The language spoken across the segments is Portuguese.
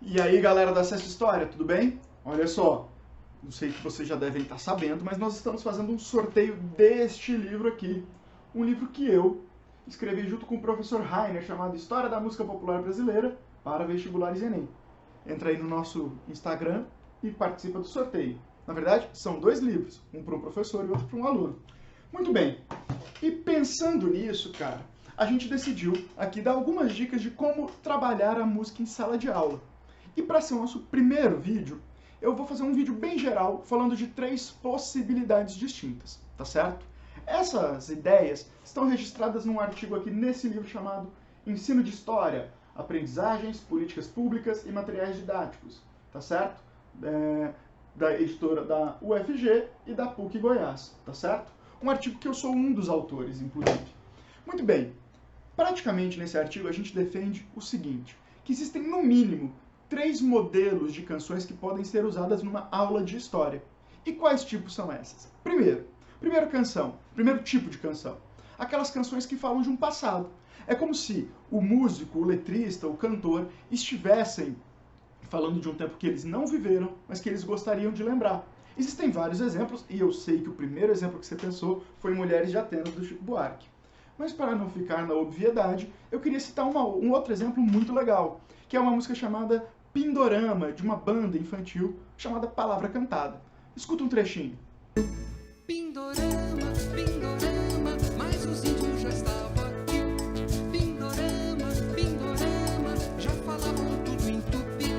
E aí, galera da Acesso História, tudo bem? Olha só, não sei que vocês já devem estar sabendo, mas nós estamos fazendo um sorteio deste livro aqui. Um livro que eu escrevi junto com o professor Rainer, chamado História da Música Popular Brasileira para Vestibulares e Enem. Entra aí no nosso Instagram e participa do sorteio. Na verdade, são dois livros, um para um professor e outro para um aluno. Muito bem, e pensando nisso, cara, a gente decidiu aqui dar algumas dicas de como trabalhar a música em sala de aula. E para ser o nosso primeiro vídeo, eu vou fazer um vídeo bem geral falando de 3 possibilidades distintas, tá certo? Essas ideias estão registradas num artigo aqui nesse livro chamado Ensino de História, Aprendizagens, Políticas Públicas e Materiais Didáticos, tá certo? Da editora da UFG e da PUC Goiás, tá certo? Um artigo que eu sou um dos autores, inclusive. Muito bem, praticamente nesse artigo a gente defende o seguinte, que existem no mínimo 3 modelos de canções que podem ser usadas numa aula de história. E quais tipos são essas? Primeiro tipo de canção, aquelas canções que falam de um passado. É como se o músico, o letrista, o cantor estivessem falando de um tempo que eles não viveram, mas que eles gostariam de lembrar. Existem vários exemplos, e eu sei que o primeiro exemplo que você pensou foi Mulheres de Atenas, do Chico Buarque. Mas para não ficar na obviedade, eu queria citar um outro exemplo muito legal, que é uma música chamada Pindorama, de uma banda infantil chamada Palavra Cantada. Escuta um trechinho. Pindorama, Pindorama, mas os índios já estavam aqui. Pindorama, Pindorama, já falavam tudo em tupi.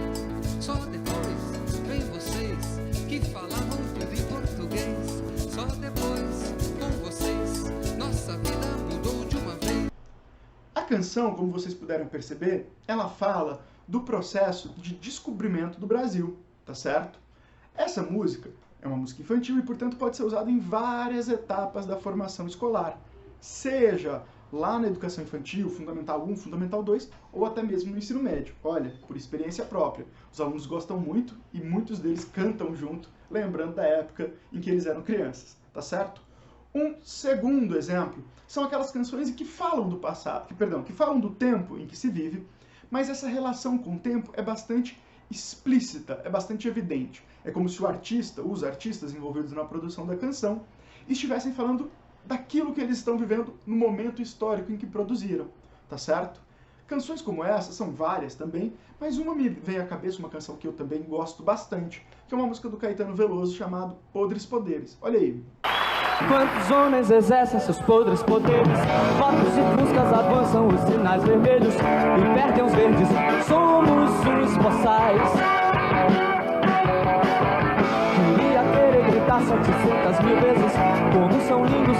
Só depois vem vocês que falavam tudo em português. Só depois com vocês nossa vida mudou de uma vez. A canção, como vocês puderam perceber, ela fala do processo de descobrimento do Brasil, tá certo? Essa música é uma música infantil e, portanto, pode ser usada em várias etapas da formação escolar, seja lá na educação infantil, Fundamental 1, Fundamental 2, ou até mesmo no ensino médio. Olha, por experiência própria, os alunos gostam muito e muitos deles cantam junto, lembrando da época em que eles eram crianças, tá certo? Um segundo exemplo são aquelas canções que falam do passado, que falam do tempo em que se vive, mas essa relação com o tempo é bastante explícita, é bastante evidente. É como se o artista, os artistas envolvidos na produção da canção, estivessem falando daquilo que eles estão vivendo no momento histórico em que produziram, tá certo? Canções como essa são várias também, mas uma me vem à cabeça, uma canção que eu também gosto bastante, que é uma música do Caetano Veloso chamado Podres Poderes. Olha aí. Quantos homens exercem seus podres poderes? Motos e fuscas avançam os sinais vermelhos e perdem os verdes. Somos os boçais. Queria querer gritar 700 mil vezes como são lindos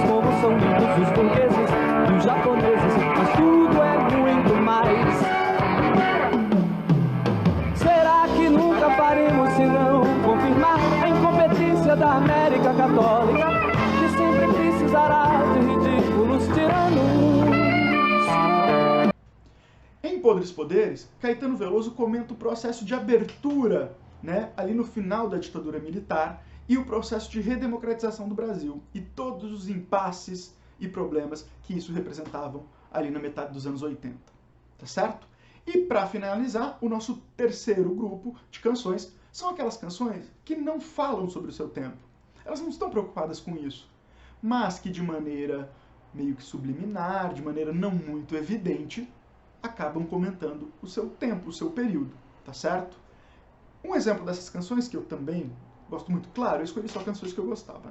os burgueses e os japoneses, mas tudo é muito mais. Será que nunca faremos se não confirmar a incompetência da América Católica? Sempre precisará de ridículos tiranos. Em Podres Poderes, Caetano Veloso comenta o processo de abertura, ali no final da ditadura militar, e o processo de redemocratização do Brasil, e todos os impasses e problemas que isso representavam ali na metade dos anos 80. Tá certo? E para finalizar, o nosso terceiro grupo de canções são aquelas canções que não falam sobre o seu tempo. Elas não estão preocupadas com isso, mas que de maneira meio que subliminar, de maneira não muito evidente, acabam comentando o seu tempo, o seu período, tá certo? Um exemplo dessas canções que eu também gosto muito, claro, eu escolhi só canções que eu gostava,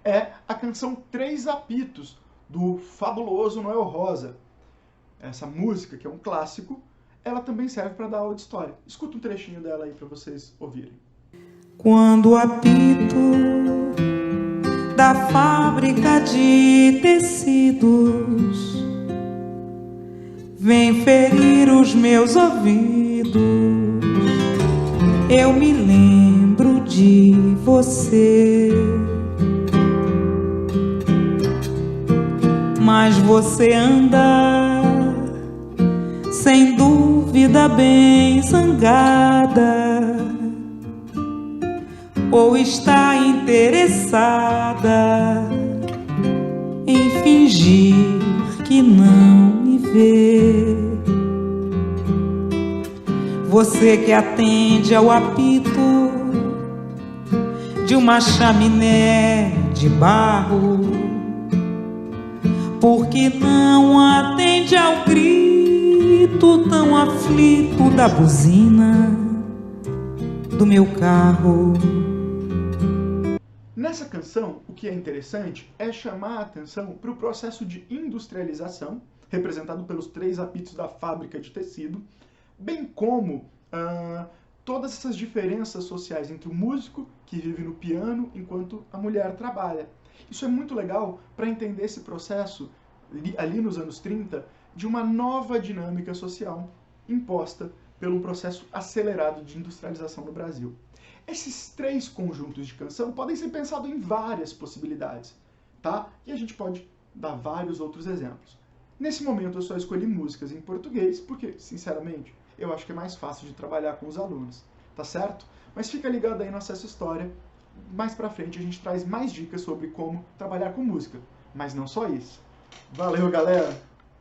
é a canção Três Apitos, do fabuloso Noel Rosa. Essa música, que é um clássico, ela também serve para dar aula de história. Escuta um trechinho dela aí para vocês ouvirem. Quando o apito da fábrica de tecidos vem ferir os meus ouvidos, eu me lembro de você. Mas você anda sem dúvida bem zangada, ou está interessada em fingir que não me vê. você que atende ao apito de uma chaminé de barro, porque não atende ao grito tão aflito da buzina do meu carro. Nessa canção, o que é interessante é chamar a atenção para o processo de industrialização, representado pelos 3 apitos da fábrica de tecido, bem como todas essas diferenças sociais entre o músico que vive no piano enquanto a mulher trabalha. Isso é muito legal para entender esse processo, ali nos anos 30, de uma nova dinâmica social imposta pelo processo acelerado de industrialização no Brasil. Esses 3 conjuntos de canção podem ser pensados em várias possibilidades, tá? E a gente pode dar vários outros exemplos. Nesse momento eu só escolhi músicas em português porque, sinceramente, eu acho que é mais fácil de trabalhar com os alunos, tá certo? Mas fica ligado aí no Acesso História. Mais pra frente a gente traz mais dicas sobre como trabalhar com música, mas não só isso. Valeu, galera!